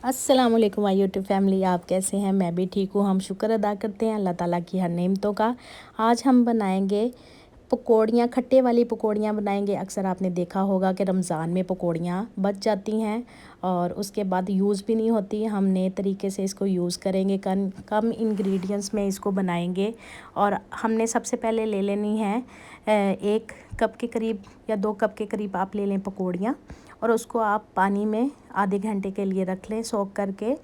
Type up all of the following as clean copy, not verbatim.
अस्सलामुअलैकुम my YouTube family, आप कैसे हैं। मैं भी ठीक हूँ। हम शुक्र अदा करते हैं अल्लाह ताला की हर नेमतों का। आज हम बनाएंगे पकौड़ियाँ, खट्टे वाली पकौड़ियाँ बनाएंगे। अक्सर आपने देखा होगा कि रमज़ान में पकौड़ियाँ बच जाती हैं और उसके बाद यूज़ भी नहीं होती। हम नए तरीके से इसको यूज़ करेंगे, कम इंग्रेडिएंट्स में इसको बनाएंगे। और हमने सबसे पहले ले लेनी है 1 कप के करीब या 2 कप के करीब आप ले लें पकौड़ियाँ, और उसको आप पानी में आधे घंटे के लिए रख लें सोक करके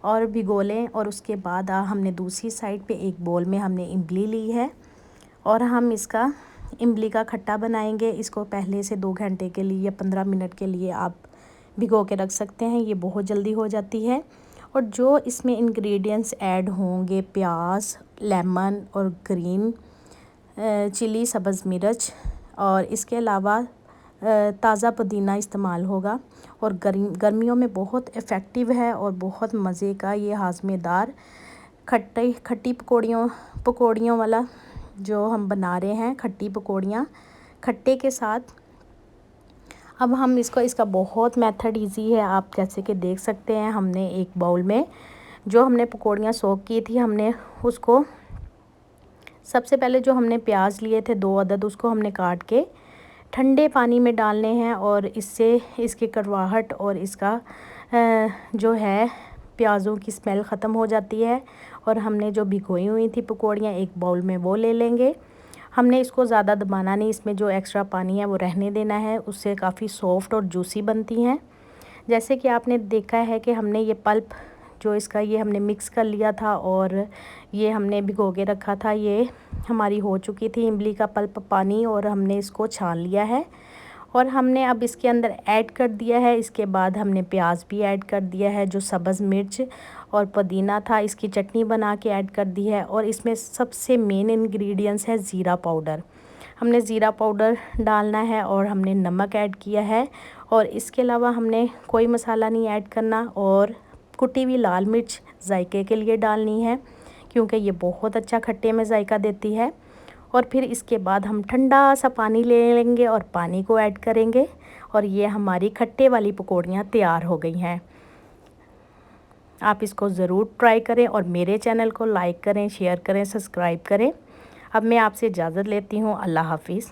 और भिगो लें। और उसके बाद हमने दूसरी साइड पे एक बोल में हमने इमली ली है और हम इसका इमली का खट्टा बनाएंगे। इसको पहले से 2 घंटे के लिए या 15 मिनट के लिए आप भिगो के रख सकते हैं, ये बहुत जल्दी हो जाती है। और जो इसमें इंग्रेडिएंट्स ऐड होंगे, प्याज, लेमन और ग्रीन चिली, सब्ज़ मिर्च, और इसके अलावा ताज़ा पुदीना इस्तेमाल होगा। और गर्मियों में बहुत इफ़ेक्टिव है और बहुत मज़े का ये हाज़मेदार खट्टी पकौड़ियों वाला जो हम बना रहे हैं, खट्टी पकौड़ियाँ खट्टे के साथ। अब हम इसका बहुत मेथड इजी है। आप जैसे कि देख सकते हैं, हमने एक बाउल में जो हमने पकौड़ियाँ सोक की थी, हमने उसको सबसे पहले जो हमने प्याज लिए थे 2 अदद, उसको हमने काट के ठंडे पानी में डालने हैं। और इससे इसकी कड़वाहट और इसका जो है प्याज़ों की स्मेल ख़त्म हो जाती है। और हमने जो भिगोई हुई थी पकौड़ियाँ एक बाउल में वो ले लेंगे। हमने इसको ज़्यादा दबाना नहीं, इसमें जो एक्स्ट्रा पानी है वो रहने देना है, उससे काफ़ी सॉफ्ट और जूसी बनती हैं। जैसे कि आपने देखा है कि हमने ये पल्प जो इसका ये हमने मिक्स कर लिया था और ये हमने भिगो के रखा था, ये हमारी हो चुकी थी इमली का पल्प पानी, और हमने इसको छान लिया है। और हमने अब इसके अंदर ऐड कर दिया है, इसके बाद हमने प्याज भी ऐड कर दिया है, जो सब्ज़ मिर्च और पुदीना था इसकी चटनी बना के ऐड कर दी है। और इसमें सबसे मेन इंग्रेडिएंट्स है ज़ीरा पाउडर। हमने ज़ीरा पाउडर डालना है और हमने नमक ऐड किया है। और इसके अलावा हमने कोई मसाला नहीं ऐड करना। और कुटी हुई लाल मिर्च जायके के लिए डालनी है, क्योंकि ये बहुत अच्छा खट्टे में जायका देती है। और फिर इसके बाद हम ठंडा सा पानी ले लेंगे और पानी को ऐड करेंगे, और ये हमारी खट्टे वाली पकौड़ियाँ तैयार हो गई हैं। आप इसको ज़रूर ट्राई करें और मेरे चैनल को लाइक करें, शेयर करें, सब्सक्राइब करें। अब मैं आपसे इजाज़त लेती हूँ। अल्लाह हाफिज़।